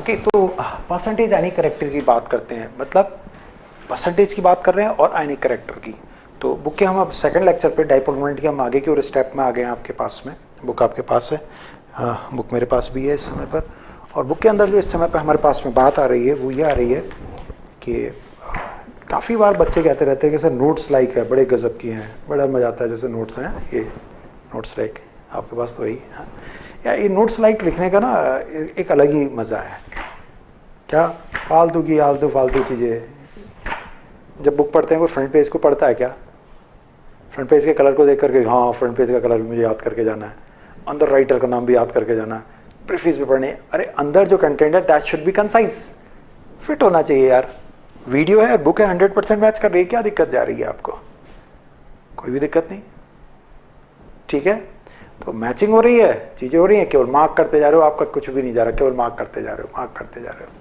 Okay, तो percentage ionic character की बात करते हैं, मतलब परसेंटेज की बात कर रहे हैं और आयनिक करेक्टर की। तो बुक के हम अब सेकंड लेक्चर पे डाइपोल मोमेंट के हम आगे की और स्टेप में आ गए हैं। आपके पास में बुक आपके पास है, बुक मेरे पास भी है इस समय पर। और बुक के अंदर जो इस समय पर हमारे पास में बात आ रही है वो ये आ रही है कि काफ़ी बार बच्चे कहते रहते हैं कि सर नोट्स लाइक है, बड़े गजब की हैं, बड़ा मज़ा आता है जैसे नोट्स हैं, ये नोट्स लाइक आपके पास तो वही है या ये नोट्स लाइक लिखने का ना एक अलग ही मज़ा है। क्या फालतू की फालतू चीज़ें जब बुक पढ़ते हैं, कोई फ्रंट पेज को पढ़ता है क्या? फ्रंट पेज के कलर को देख करके हाँ फ्रंट पेज का कलर भी मुझे याद करके जाना है, अंदर राइटर का नाम भी याद करके जाना है, प्रीफेस भी पढ़ने। अरे अंदर जो कंटेंट है that should be concise, fit होना चाहिए यार। वीडियो है, बुक है, 100% मैच कर रही है, क्या दिक्कत जा रही है आपको? कोई भी दिक्कत नहीं, ठीक है। तो मैचिंग हो रही है, चीज़ें हो रही हैं, केवल मार्क करते जा रहे हो, आपका कुछ भी नहीं जा रहा, केवल मार्क करते जा रहे हो।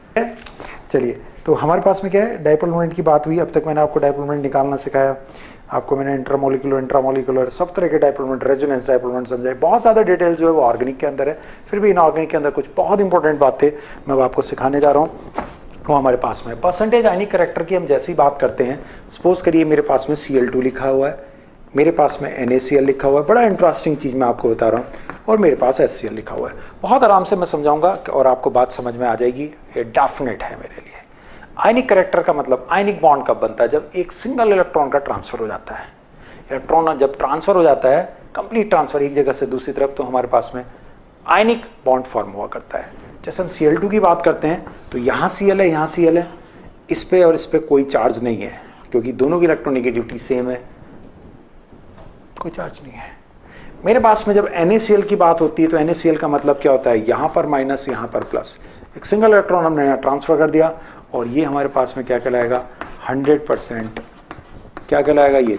चलिए, तो हमारे पास में क्या है, डाइपोल मोमेंट की बात हुई। अब तक मैंने आपको डाइपोल मोमेंट निकालना सिखाया, आपको मैंने इंट्रामोलिकुलर सब तरह के dipole moment, resonance dipole moment समझाए। बहुत ज़्यादा डिटेल जो है वो ऑर्गेनिक के अंदर है, फिर भी इनऑर्गेनिक के अंदर कुछ बहुत इंपॉर्टेंट बातें मैं अब आपको सिखाने जा रहा हूँ, वो हमारे पास में। परसेंटेज आयनिक करेक्टर की हम जैसे ही बात करते हैं, सपोज करिए मेरे पास में Cl2 लिखा हुआ है, मेरे पास में NaCl लिखा हुआ है, बड़ा इंटरेस्टिंग चीज़ मैं आपको बता रहा हूँ, और मेरे पास HCl लिखा हुआ है। बहुत आराम से मैं समझाऊंगा और आपको बात समझ में आ जाएगी, ये डेफिनेट है मेरे लिए। आयनिक करेक्टर का मतलब आयनिक बॉन्ड कब बनता है? जब एक सिंगल इलेक्ट्रॉन का ट्रांसफर हो जाता है। इलेक्ट्रॉन जब ट्रांसफर हो जाता है, कंप्लीट ट्रांसफर एक जगह से दूसरी तरफ, तो हमारे पास में आयनिक बॉन्ड फॉर्म हुआ करता है। जैसे हम Cl2 की बात करते हैं तो यहाँ Cl है, यहाँ Cl है, इस पे और इस पे कोई चार्ज नहीं है क्योंकि दोनों की इलेक्ट्रोनेगेटिविटी सेम है, कोई चार्ज नहीं है। मेरे पास में जब NaCl की बात होती है तो NaCl का मतलब क्या होता है? यहाँ पर माइनस, यहाँ पर प्लस, एक सिंगल इलेक्ट्रॉन हमने यहाँ ट्रांसफर कर दिया और ये हमारे पास में क्या कहलाएगा? 100%। क्या कहलाएगा? ये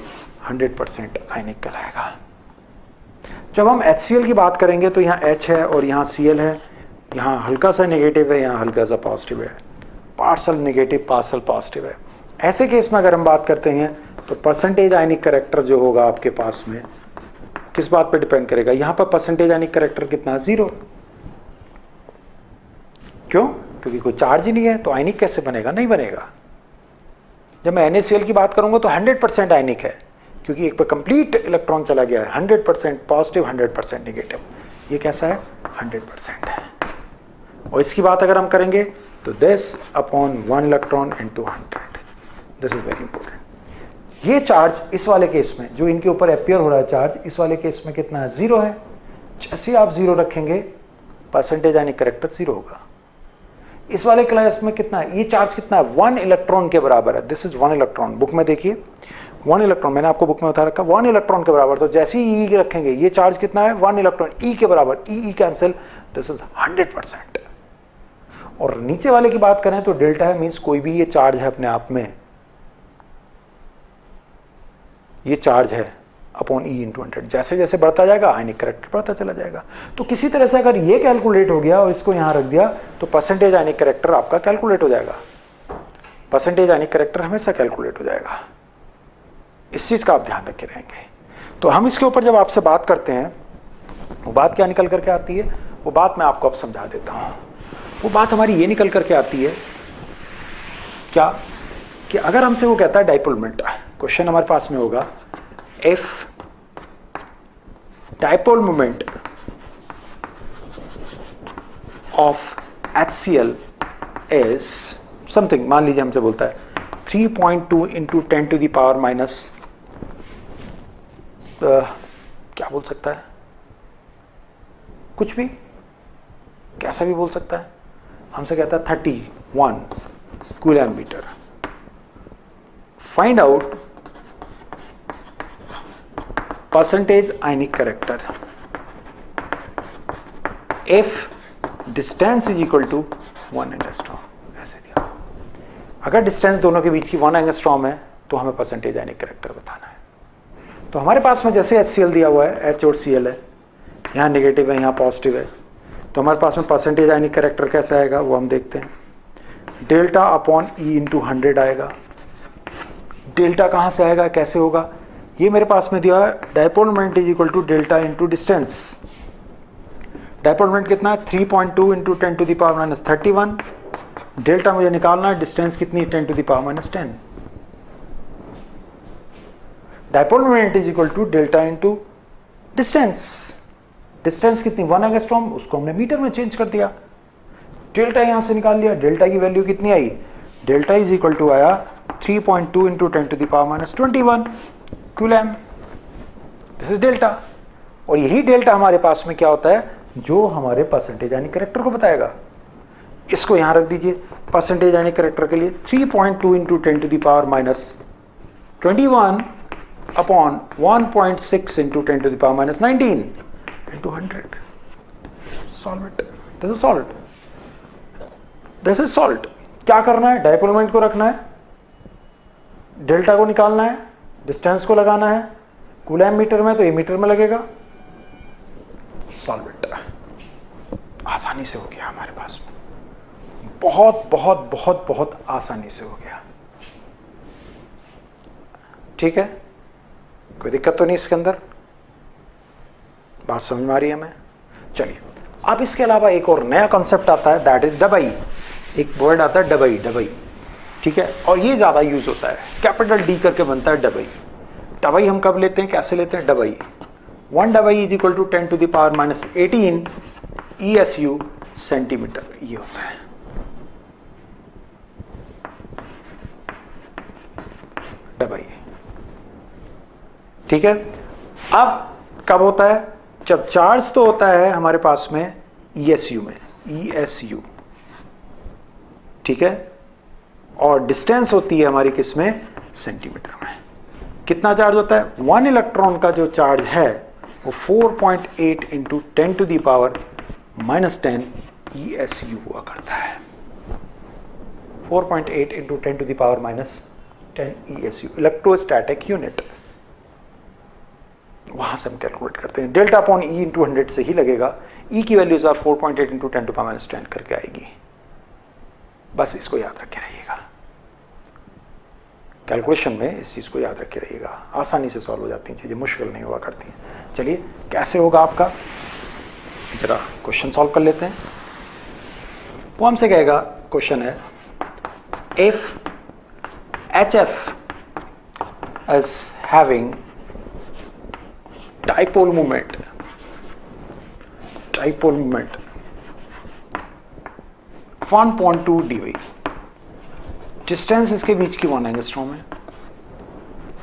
100% आयनिक कहलाएगा। जब हम HCl की बात करेंगे तो यहाँ H है और यहाँ Cl है, यहाँ हल्का सा नेगेटिव है, यहाँ हल्का सा पॉजिटिव है, पार्शल नेगेटिव पार्शल पॉजिटिव है। ऐसे केस में अगर हम बात करते हैं तो परसेंटेज आयनिक करेक्टर जो होगा आपके पास में किस बात पे डिपेंड करेगा? यहाँ पर परसेंटेज आयनिक करेक्टर कितना है? 0। क्यों? क्योंकि कोई चार्ज ही नहीं है, तो आयनिक कैसे बनेगा? नहीं बनेगा। जब मैं NaCl की बात करूंगा तो 100% आयनिक है क्योंकि एक पर कंप्लीट इलेक्ट्रॉन चला गया है, 100% पॉजिटिव 100% नेगेटिव। ये कैसा है? 100% है। और इसकी बात अगर हम करेंगे तो this upon 1 electron into 100, this is very important. ये चार्ज इस वाले केस में जो इनके ऊपर अपियर हो रहा है चार्ज, इस वाले केस में कितना है? 0 है। जैसे आप 0 रखेंगे परसेंटेज आयनिक करेक्टर 0 होगा। इस वाले क्लास में कितना है? ये चार्ज कितना है? 1 इलेक्ट्रॉन के बराबर है। This is 1 electron. बुक में देखिए 1 इलेक्ट्रॉन, मैंने आपको बुक में बता रखा 1 इलेक्ट्रॉन के बराबर। तो जैसे ही ई रखेंगे ये चार्ज कितना है? 1 इलेक्ट्रॉन, ई के बराबर, ई कैंसिल, दिस इज 100%। और नीचे वाले की बात करें तो डेल्टा है, मींस कोई भी ये चार्ज है अपने आप में, ये चार्ज है अपॉन ई इंटू 100। जैसे जैसे बढ़ता जाएगा आयनिक करेक्टर बढ़ता चला जाएगा। तो किसी तरह से अगर ये कैलकुलेट हो गया और इसको यहां रख दिया तो परसेंटेज आयनिक करेक्टर आपका कैलकुलेट हो जाएगा। परसेंटेज आयनिक करेक्टर हमेशा कैलकुलेट हो जाएगा, इस चीज का आप ध्यान रखे रहेंगे। तो हम इसके ऊपर जब आपसे बात करते हैं वो बात क्या निकल करके आती है, वो बात मैं आपको अब समझा देता हूं। वो बात हमारी ये निकल करके आती है क्या कि अगर हमसे वो कहता है डाइपोल मोमेंट, क्वेश्चन हमारे पास में होगा if dipole moment of HCl is something, मान लीजिए हमसे बोलता है 3.2 into 10 to the power minus, क्या बोल सकता है? कुछ भी, कैसा भी बोल सकता है। हमसे कहता है 31 coulomb metre. Find out percentage ionic character if distance is equal to 1 angstrom. ऐसे दिया, अगर डिस्टेंस दोनों के बीच की 1 एंगस्ट्रॉम है तो हमें परसेंटेज आयनिक करेक्टर बताना है। तो हमारे पास में जैसे HCl दिया हुआ है, H और Cl है, यहाँ नेगेटिव है, यहाँ पॉजिटिव है, तो हमारे पास में परसेंटेज आयनिक करेक्टर कैसा आएगा वो हम देखते हैं। डेल्टा अपॉन ई इंटू 100 आएगा। डेल्टा कहाँ से आएगा, कैसे होगा? ये मेरे पास में दिया है dipole moment is equal to delta into distance. Dipole moment कितना है? 3.2 into 10 to the power minus 31 delta मुझे निकालना है, डिस्टेंस कितनी, 10 to the power minus 10. Dipole moment is equal to delta into distance. Distance कितनी, 1 एंगस्ट्रॉम, उसको हमने metre में चेंज कर दिया. डेल्टा यहां से निकाल लिया. डेल्टा की वैल्यू कितनी आई, डेल्टा इज इक्वल टू आया 3.2 into 10 to the power minus 21 coulomb. This is delta. और यही डेल्टा हमारे पास में क्या होता है, जो हमारे परसेंटेज यानी करेक्टर को बताएगा. इसको यहां रख दीजिए. परसेंटेज यानी करेक्टर के लिए 3.2 into 10 to the power minus 21 upon 1.6 into 10 to the power minus 19 into 100. Solve it. This is solve. This is solve. क्या करना है, डाइपोल मोमेंट को रखना है, डेल्टा को निकालना है, डिस्टेंस को लगाना है. कूलम मीटर में तो ये मीटर में लगेगा. Solve it. आसानी से हो गया हमारे पास में. बहुत बहुत बहुत बहुत आसानी से हो गया. ठीक है, कोई दिक्कत तो नहीं इसके अंदर, बात समझ में आ रही है हमें. चलिए, अब इसके अलावा एक और नया कॉन्सेप्ट आता है, दैट इज डबई. एक वर्ड आता है डबई. डबई, ठीक है, और ये ज्यादा यूज होता है. कैपिटल डी करके बनता है डबई. डबई हम कब लेते हैं, कैसे लेते हैं Debye. 1 Debye is equal to 10 to the power minus 18 ESU centimetre. ये होता है. डबई. ठीक है. अब कब होता है, जब चार्ज तो होता है हमारे पास में ESU में, ESU, ठीक है, और डिस्टेंस होती है हमारी किसमें, सेंटीमीटर में. कितना चार्ज होता है, 1 इलेक्ट्रॉन का जो चार्ज है वो 4.8 into 10 to the power minus 10 ESU हुआ करता है. 4.8 into 10 to the power minus 10 ESU, electrostatic unit. वहां से हम कैलकुलेट करते हैं. डेल्टा अपॉन ई इंटू 100 से ही लगेगा. ई की values are 4.8 into 10 to the power minus 10 करके आएगी. बस इसको याद रखे रहिएगा. कैलकुलेशन में इस चीज को याद रखे रहिएगा. आसानी से सॉल्व हो जाती हैं चीजें, मुश्किल नहीं हुआ करती हैं. चलिए, कैसे होगा आपका, जरा क्वेश्चन सॉल्व कर लेते हैं. वो हमसे कहेगा, क्वेश्चन है, if HF is having dipole moment 1.2 dV, distance इसके बीच की 1 एंगस्ट्रॉम है.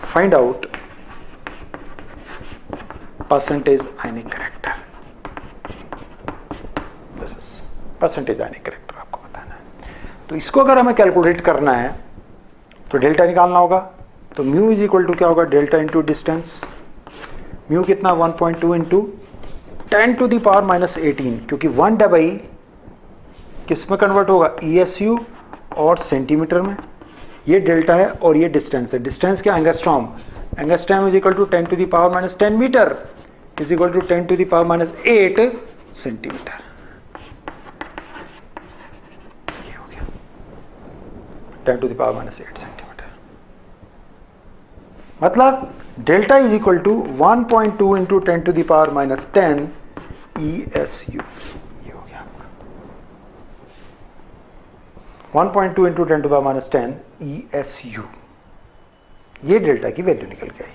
Find out percentage ionic character. This is percentage ionic character आपको बताना है. तो इसको अगर हमें कैलकुलेट करना है तो डेल्टा निकालना होगा. तो म्यू इज इक्वल टू क्या होगा, डेल्टा इंटू डिस्टेंस. म्यू कितना, 1.2 into 10 to the power minus 18, क्योंकि 1 डबई किस में कन्वर्ट होगा, ESU और सेंटीमीटर में. ये डेल्टा है और ये डिस्टेंस है. डिस्टेंस क्या, angstrom. Angstrom is equal to 10 to the power minus 10 metre is equal to 10 to the power minus 8 centimetre. ये हो गया 10 to the power minus 8 centimetre. मतलब delta is equal to 1.2 into 10 to the power minus 10 ESU. ये हो गया आपका 1.2 into 10 to the power minus 10 ESU. ये delta की वैल्यू निकल के आई.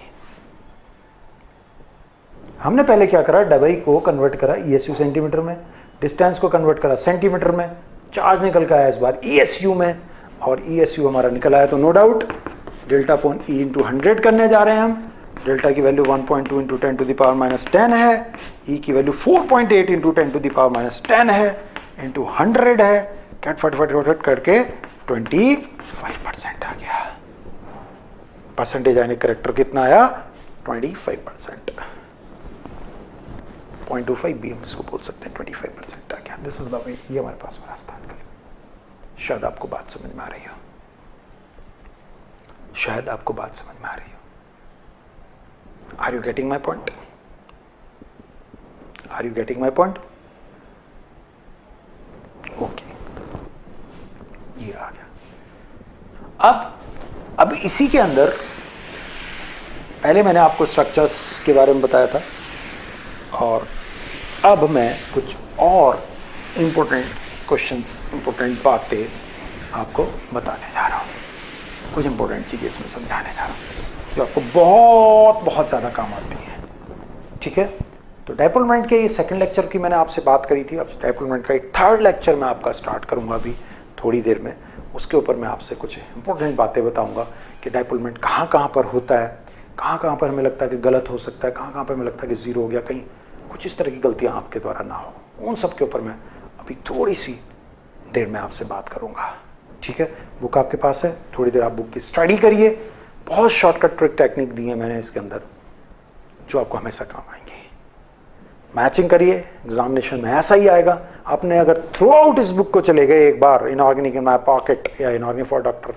हमने पहले क्या करा, डबई को कन्वर्ट करा ESU सेंटीमीटर में, डिस्टेंस को कन्वर्ट करा सेंटीमीटर में, चार्ज निकल के आया इस बार ESU में, और ESU हमारा निकल आया. तो no doubt delta upon e into 100 करने जा रहे हैं हम. डेल्टा की value 1.2 into 10 to the power minus 10 है. ई की value 4.8 into 10 to the power minus 10 है, इंटू 100 है. कट फट फट फट करके 25% आ गया. परसेंटेज यानी करेक्टर कितना आया, 25%. 0.25 भी हम इसको बोल सकते हैं. 25% आ गया. This is the way. ये हमारे पास में रास्ता निकल. शायद आपको बात समझ में आ रही हो, शायद आपको बात समझ में आ रही हो. Are you getting my point? Are you getting my point? Okay, ये आ गया. अब इसी के अंदर पहले मैंने आपको स्ट्रक्चर्स के बारे में बताया था, और अब मैं कुछ और इंपॉर्टेंट क्वेश्चंस, इंपॉर्टेंट बातें आपको बताने जा रहा हूँ, कुछ इंपॉर्टेंट चीज़ें इसमें समझाने जा रहा हूँ जो आपको बहुत बहुत ज़्यादा काम आती हैं। ठीक है, तो डाइपोल मोमेंट के ये सेकंड लेक्चर की मैंने आपसे बात करी थी। अब डाइपोल मोमेंट का एक थर्ड लेक्चर मैं आपका स्टार्ट करूँगा अभी थोड़ी देर में। उसके ऊपर मैं आपसे कुछ इंपॉर्टेंट बातें बताऊँगा कि डाइपोल मोमेंट कहाँ कहाँ पर होता है, कहाँ कहाँ पर हमें लगता है कि गलत हो सकता है, कहाँ कहाँ पर हमें लगता है कि ज़ीरो हो गया, कहीं कुछ इस तरह की गलतियाँ आपके द्वारा ना हो, उन सब के ऊपर मैं अभी थोड़ी सी देर में आपसे बात करूँगा। ठीक है, बुक आपके पास है, थोड़ी देर आप बुक की स्टडी करिए। बहुत शॉर्टकट ट्रिक टेक्निक दी है मैंने इसके अंदर जो आपको हमेशा काम आएंगे। मैचिंग करिए, एग्जामिनेशन में ऐसा ही आएगा। आपने अगर थ्रू आउट इस बुक को चले गए एक बार, इनऑर्गेनिक इन माय पॉकेट या इनऑर्गेनिक फॉर डॉक्टर,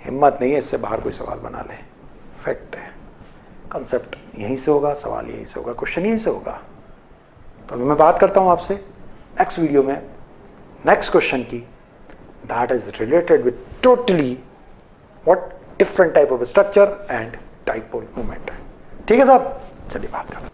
हिम्मत नहीं है इससे बाहर कोई सवाल बना ले। फैक्ट है, कंसेप्ट यहीं से होगा, सवाल यहीं से होगा, क्वेश्चन यहीं से होगा। तो अभी मैं बात करता हूँ आपसे नेक्स्ट वीडियो में नेक्स्ट क्वेश्चन की, that is related with totally what different type of structure and dipole moment. ठीक है साहब, चलिए बात करते हैं।